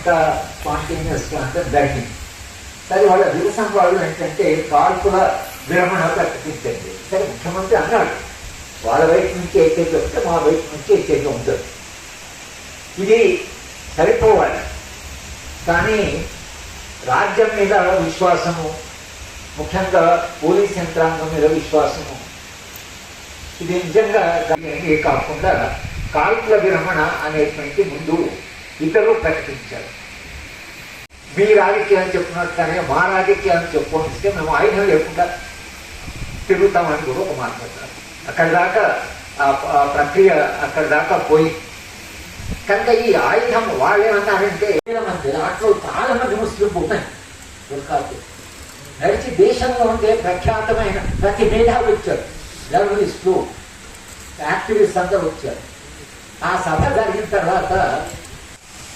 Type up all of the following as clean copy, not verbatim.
అంత స్పాంటేనియస్గా అంతా జరిగింది. సరే వాళ్ళ విరసం వాళ్ళు ఏంటంటే కాల్పుల విరమణ ప్రకటించండి. సరే ముఖ్యమంత్రి అన్నాడు, వాళ్ళ వైపు నుంచి ఏకైతే వస్తే మా వైపు నుంచి ఏకైతే ఉంటుంది, ఇది సరిపోవాలి. కానీ రాజ్యం మీద విశ్వాసము, ముఖ్యంగా పోలీస్ యంత్రాంగం మీద విశ్వాసము, ఇది నిజంగా కాకుండా కాల్పుల విరమణ అనేటువంటి ముందు ఇతరులు ప్రకటించారు. మీ రాజకీయాలు చెప్పుకున్నట్టు కానీ మా రాజకీయాలు చెప్పుకొనిస్తే మేము ఆయుధం లేకుండా తిరుగుతామని కూడా ఒక మాట్లాడతారు. అక్కడి దాకా ఆ ప్రక్రియ అక్కడి దాకా పోయి కనుక ఈ ఆయుధం వాళ్ళేమన్నారంటే దాంట్లో చాలా మంది ముస్లింలు ఉన్నాయి దొరకాలు నడిచి దేశంలో ఉండే ప్రఖ్యాతమైన ప్రతి మేధావి వచ్చారు, జర్నలిస్టులు, యాక్టివిస్ట్ అందరూ వచ్చారు. ఆ సభ జరిగిన తర్వాత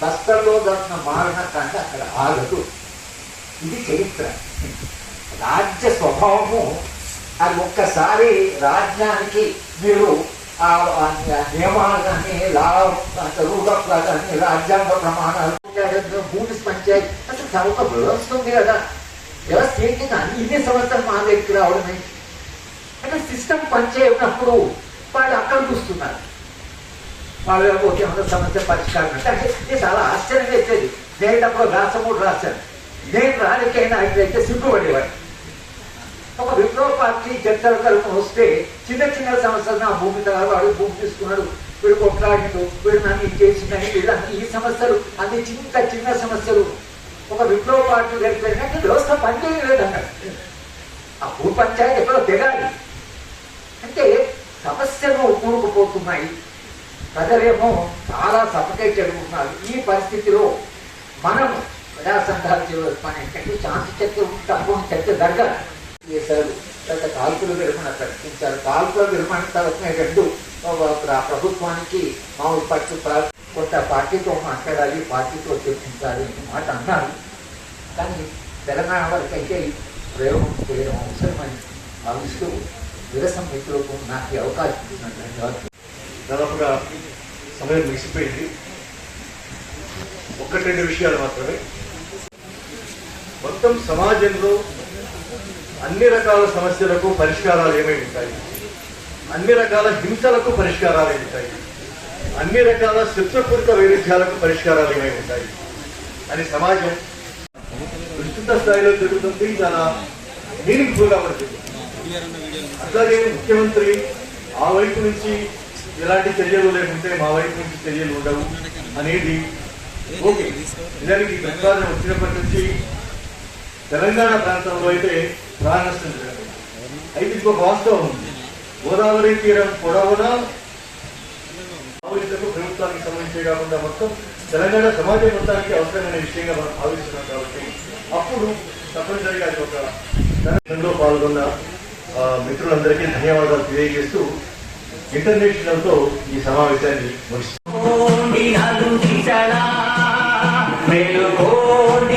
బస్తర్లో జరిగిన మారణకాండ అక్కడ ఆగదు. ఇది చరిత్ర. రాజ్య స్వభావము అది ఒక్కసారి రాజ్యానికి మీరు నియమాలు కానీ రూల్ ఆఫ్ లా కానీ రాజ్యాంగ ప్రమాణాలు భూమి పంచాయతీ అసలు ఒక వ్యవస్థ ఉంది కదా. వ్యవస్థ ఏంటి కానీ ఇన్ని సంవత్సరాలు మా దగ్గరికి రావడమే అంటే సిస్టమ్ పనిచేయనప్పుడు వాళ్ళు అక్కడ చూస్తున్నారు. వాళ్ళు ఓకే ఉన్న సమస్య పరిష్కారం అంటే ఇది చాలా ఆశ్చర్యం వేసేది. నేను అప్పుడు రాసమూడు రాశాను, నేను రాజకీయ నాయకులైతే సిగ్గుపడేవాడు. ఒక విప్లవ పార్టీ చర్చల తరఫున వస్తే చిన్న చిన్న సమస్యలు, నా భూమి తర్వాత వాడు భూమి తీసుకున్నాడు, వీడు కొట్లాడినట్టు, వీడు నన్ను చేసిందని, వీళ్ళని ఈ సమస్యలు అన్ని చిన్న చిన్న సమస్యలు ఒక విప్లవ పార్టీ జరిగిపోయినట్టు వ్యవస్థ పనిచేయలేదు అన్నాడు. ఆ భూ పంచాయతీ ఎక్కడో దిగాలి అంటే సమస్యలు కూరుకుపోతున్నాయి, ప్రజలేమో చాలా సఫకేట్ జరుగుతున్నారు. ఈ పరిస్థితిలో మనం ప్రజా సంఘాలు చేయవలసిన శాంతి చర్చ తక్కువ చర్చ జరగాలి చేశారు. తర్వాత కాల్పుల విరమణ ప్రకటించారు. కాల్పుల విరమణ తర్వాత రెండు ప్రభుత్వానికి మామూలు పట్టు కొంత పార్టీతో మాట్లాడాలి, పార్టీతో చర్చించాలి మాట అన్నారు. కానీ తెలంగాణ వరకు అయితే ప్రయోగం చేయడం అవసరమని భావిస్తూ విరసం మిత్రులకు నాకు అవకాశం ఇచ్చినట్టు దాదాపుగా సమయం ముగిసిపోయింది. ఒకటి రెండు విషయాలు మాత్రమే. మొత్తం సమాజంలో అన్ని రకాల సమస్యలకు పరిష్కారాలు ఏమై ఉంటాయి, అన్ని రకాల హింసలకు పరిష్కారాలు ఉంటాయి, అన్ని రకాల శత్రుపూరిత వైరుధ్యాలకు పరిష్కారాలు ఏమై ఉంటాయి అని సమాజం విస్తృత స్థాయిలో జరుగుతుంది. చాలా మీనింగ్ఫుల్గా పడుతుంది. అట్లాగే ముఖ్యమంత్రి ఆ వైపు నుంచి ఎలాంటి చర్యలు లేకుంటే మా వైపు నుంచి చర్యలు ఉండవు అనేది ఓకే. నిజానికి ప్రతిపాదన వచ్చినప్పటి నుంచి తెలంగాణ ప్రాంతంలో అయితే ప్రాణ నష్టం జరగదు. అయితే ఇంకొక వాస్తవం ఉంది. గోదావరి తీరం పొడవునా మావోయిస్టులకు ప్రభుత్వానికి సంబంధించే కాకుండా మొత్తం తెలంగాణ సమాజం మొత్తానికి అవసరమైన విషయంగా మనం భావిస్తున్నాం. కాబట్టి అప్పుడు తప్పనిసరిగా అది ఒక దానిలో పాల్గొన్న మిత్రులందరికీ ధన్యవాదాలు తెలియజేస్తూ ఇంటర్నేషనల్ తో ఈ సమావేశాన్ని ముగిస్తున్నాం.